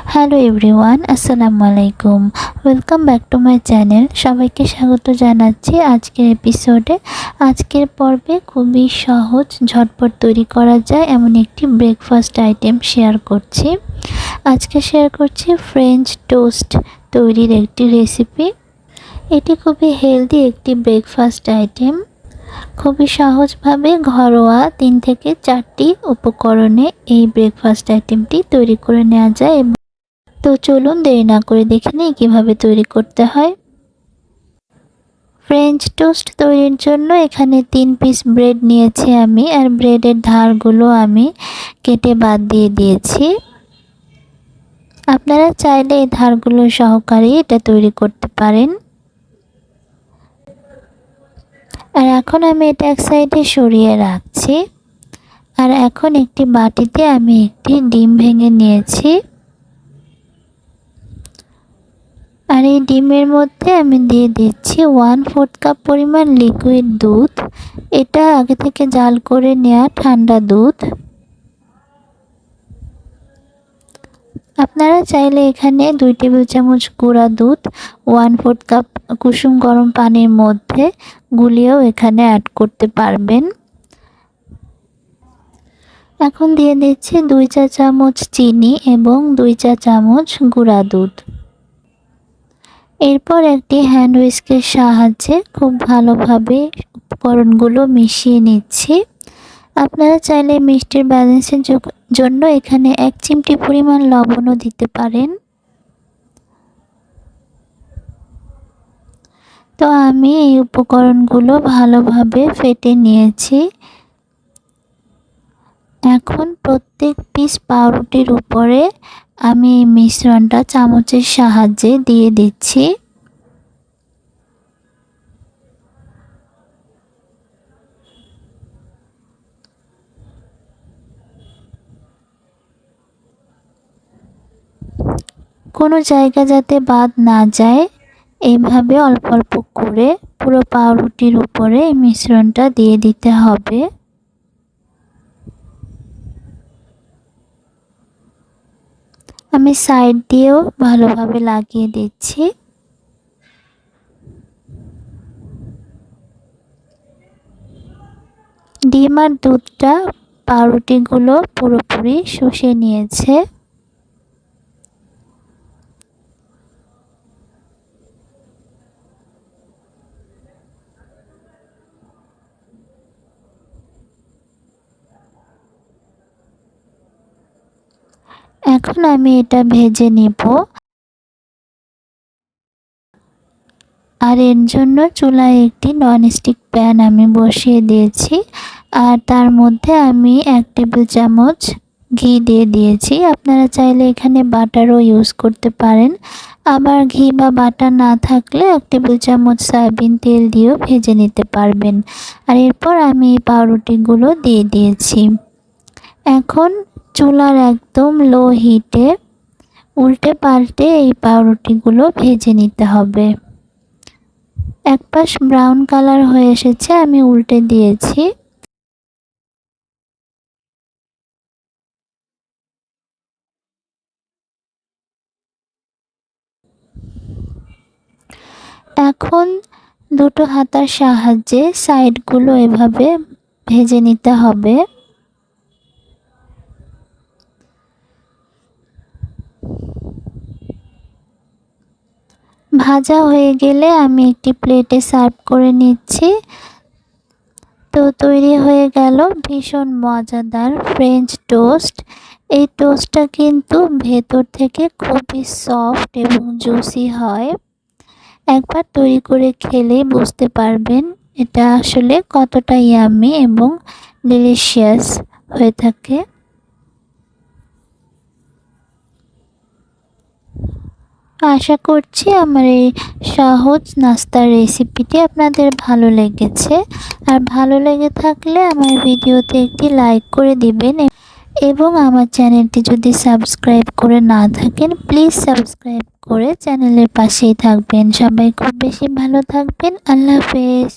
Hello everyone, আসসালামু আলাইকুম। Welcome back to my channel. সবাইকে স্বাগত জানাচ্ছি আজকের এপিসোডে। আজকের পর্বে খুবই সহজ ঝটপট তৈরি করা যায় এমন একটি ব্রেকফাস্ট আইটেম শেয়ার করছি। আজকে শেয়ার করছি ফ্রেঞ্চ টোস্ট তৈরির একটি রেসিপি। এটি খুবই হেলদি একটি ব্রেকফাস্ট আইটেম। খুবই সহজভাবে ঘরোয়া 3 থেকে 4টি উপকরণে এই ব্রেকফাস্ট আইটেমটি তৈরি করে নেওয়া যায়। তো চলুন দেরি না করে দেখে নিই কীভাবে তৈরি করতে হয়। ফ্রেঞ্চ টোস্ট তৈরির জন্য এখানে 3 পিস ব্রেড নিয়েছি আমি, আর ব্রেডের ধারগুলো আমি কেটে বাদ দিয়ে দিয়েছি। আপনারা চাইলে এই ধারগুলো সহকারে এটা তৈরি করতে পারেন। আর এখন আমি এটা এক সাইডে সরিয়ে রাখছি। আর এখন একটি বাটিতে আমি একটি ডিম ভেঙে নিয়েছি। আর এই ডিমের মধ্যে আমি দিয়ে দিচ্ছি 1/4 কাপ পরিমাণ লিকুইড দুধ। এটা আগে থেকে জাল করে নেওয়া ঠান্ডা দুধ। আপনারা চাইলে এখানে 2 টেবিল চামচ গুঁড়া দুধ 1/4 কাপ কুসুম গরম পানির মধ্যে গুলিয়েও এখানে অ্যাড করতে পারবেন। এখন দিয়ে দিচ্ছি 2 চা চামচ চিনি এবং 2 চা চামচ গুঁড়া দুধ। এরপর একটি হ্যান্ড হুইস্কের সাহায্যে খুব ভালোভাবে উপকরণগুলো মিশিয়ে নিচ্ছি। আপনারা চাইলে মিষ্টির ব্যালেন্সের জন্য এখানে 1 চিমটি পরিমাণ লবণও দিতে পারেন। তো আমি এই উপকরণগুলো ভালোভাবে ফেটে নিয়েছি। এখন প্রত্যেক পিস পাউরুটির উপরে আমি এই মিশ্রণটা চামচের সাহায্যে দিয়ে দিচ্ছি। কোনো জায়গা যাতে বাদ না যায়, এইভাবে অল্প অল্প করে পুরো পাউরুটির উপরে এই মিশ্রণটা দিয়ে দিতে হবে। আমি সাইড দিয়েও ভালোভাবে লাগিয়ে দিচ্ছি। ডিম আর দুধটা পাউরুটিগুলো পুরোপুরি শুষে নিয়েছে। এখন আমি এটা ভেজে নিব। আর এর জন্য চুলায় একটি ননস্টিক প্যান আমি বসিয়ে দিয়েছি। আর তার মধ্যে আমি 1 টেবিল চামচ ঘি দিয়ে দিয়েছি। আপনারা চাইলে এখানে বাটারও ইউজ করতে পারেন। আবার ঘি বা বাটার না থাকলে 1 টেবিল চামচ সয়াবিন তেল দিয়েও ভেজে নিতে পারবেন। আর এরপর আমি এই পাউরুটিগুলো দিয়ে দিয়েছি। এখন চুলার একদম লো হিটে উল্টে পাল্টে এই পাউরুটিগুলো ভেজে নিতে হবে। এক পাশ ব্রাউন কালার হয়ে এসেছে, আমি উল্টে দিয়েছি। এখন দুটো হাতার সাহায্যে সাইডগুলো এভাবে ভেজে নিতে হবে। ভাজা হয়ে গেলে আমি একটি প্লেটে সার্ভ করে নিচ্ছি। তো তৈরি হয়ে গেল ভীষণ মজাদার ফ্রেঞ্চ টোস্ট। এই টোস্টটা কিন্তু ভেতর থেকে খুবই সফট এবং জুসি হয়। একবার তৈরি করে খেলেই বুঝতে পারবেন এটা আসলে কতটা ইয়াম্মি এবং ডিলিশিয়াস হয়ে থাকে। আশা করছি আমার এই সহজ নাস্তার রেসিপিটি আপনাদের ভালো লেগেছে। আর ভালো লেগে থাকলে আমার ভিডিওতে একটি লাইক করে দিবেন এবং আমার চ্যানেলটি যদি সাবস্ক্রাইব করে না থাকেন প্লিজ সাবস্ক্রাইব করে চ্যানেলের পাশেই থাকবেন। সবাই খুব বেশি ভালো থাকবেন। আল্লাহ হাফেজ।